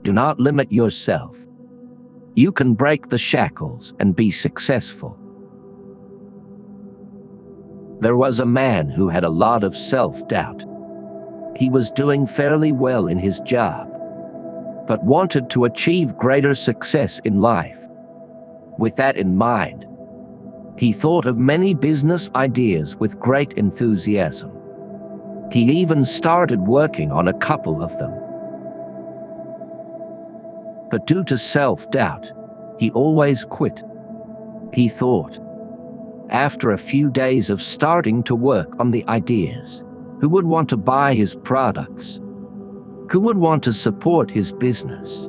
Do not limit yourself. You can break the shackles and be successful. There was a man who had a lot of self-doubt. He was doing fairly well in his job, but wanted to achieve greater success in life. With that in mind, he thought of many business ideas with great enthusiasm. He even started working on a couple of them. But due to self-doubt, he always quit. He thought, after a few days of starting to work on the ideas, who would want to buy his products? Who would want to support his business?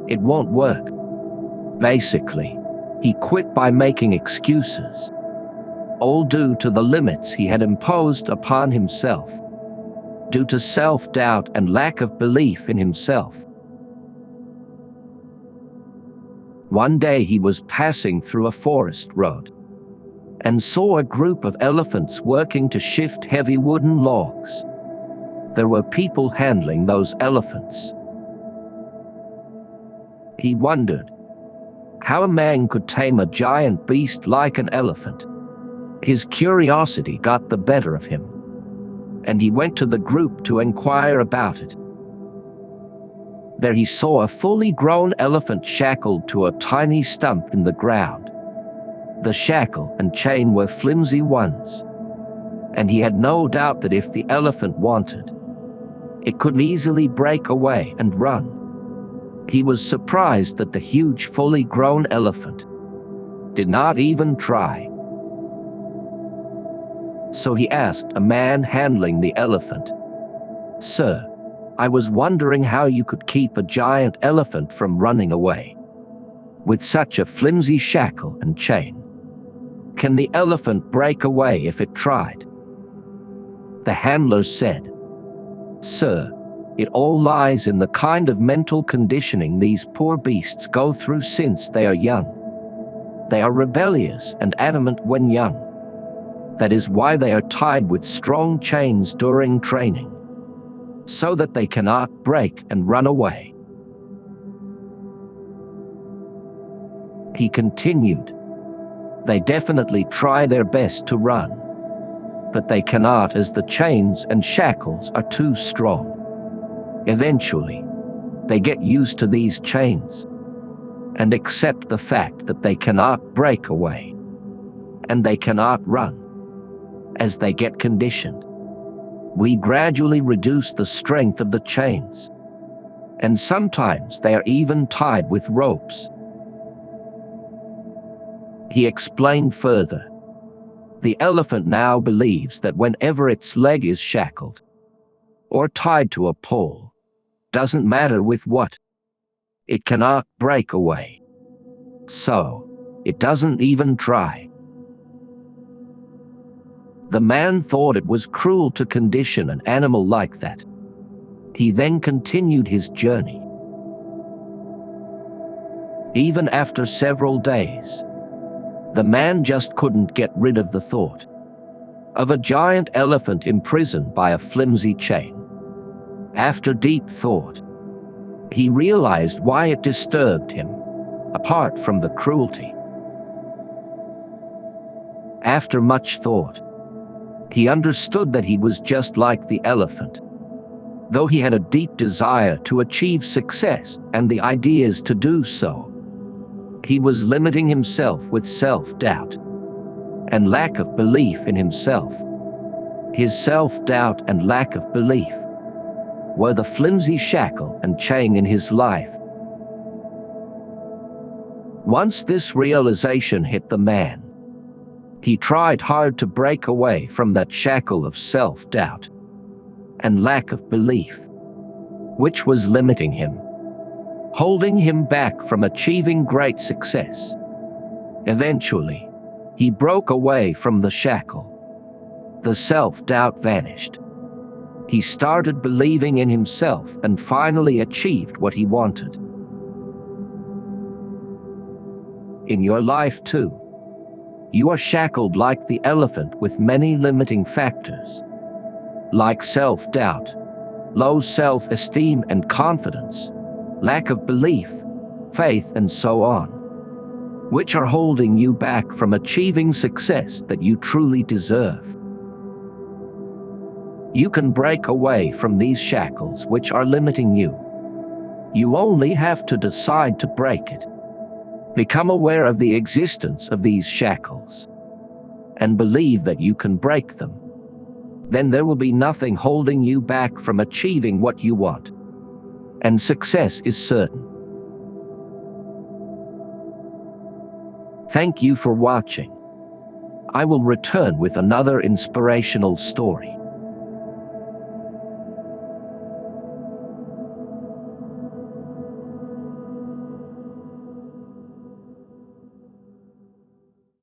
It won't work. Basically, he quit by making excuses, all due to the limits he had imposed upon himself, due to self-doubt and lack of belief in himself. One day he was passing through a forest road and saw a group of elephants working to shift heavy wooden logs. There were people handling those elephants. He wondered how a man could tame a giant beast like an elephant. His curiosity got the better of him, and he went to the group to inquire about it. There he saw a fully grown elephant shackled to a tiny stump in the ground. The shackle and chain were flimsy ones, and he had no doubt that if the elephant wanted, it could easily break away and run. He was surprised that the huge fully grown elephant did not even try. So he asked a man handling the elephant, "Sir, I was wondering how you could keep a giant elephant from running away with such a flimsy shackle and chain. Can the elephant break away if it tried?" The handler said, "Sir, it all lies in the kind of mental conditioning these poor beasts go through since they are young. They are rebellious and adamant when young. That is why they are tied with strong chains during training, so that they cannot break and run away." He continued, "They definitely try their best to run, but they cannot as the chains and shackles are too strong. Eventually, they get used to these chains and accept the fact that they cannot break away and they cannot run. As they get conditioned, we gradually reduce the strength of the chains, and sometimes they are even tied with ropes." He explained further, "The elephant now believes that whenever its leg is shackled or tied to a pole, doesn't matter with what, it cannot break away. So, it doesn't even try." The man thought it was cruel to condition an animal like that. He then continued his journey. Even after several days, the man just couldn't get rid of the thought of a giant elephant imprisoned by a flimsy chain. After deep thought, he realized why it disturbed him, apart from the cruelty. After much thought, he understood that he was just like the elephant. Though he had a deep desire to achieve success and the ideas to do so, he was limiting himself with self-doubt and lack of belief in himself. His self-doubt and lack of belief were the flimsy shackle and chain in his life. Once this realization hit the man, he tried hard to break away from that shackle of self-doubt and lack of belief, which was limiting him, holding him back from achieving great success. Eventually, he broke away from the shackle. The self-doubt vanished. He started believing in himself and finally achieved what he wanted. In your life too, you are shackled like the elephant with many limiting factors, like self-doubt, low self-esteem and confidence, lack of belief, faith, and so on, which are holding you back from achieving success that you truly deserve. You can break away from these shackles which are limiting you. You only have to decide to break it. Become aware of the existence of these shackles and believe that you can break them. Then there will be nothing holding you back from achieving what you want, and success is certain. Thank you for watching. I will return with another inspirational story.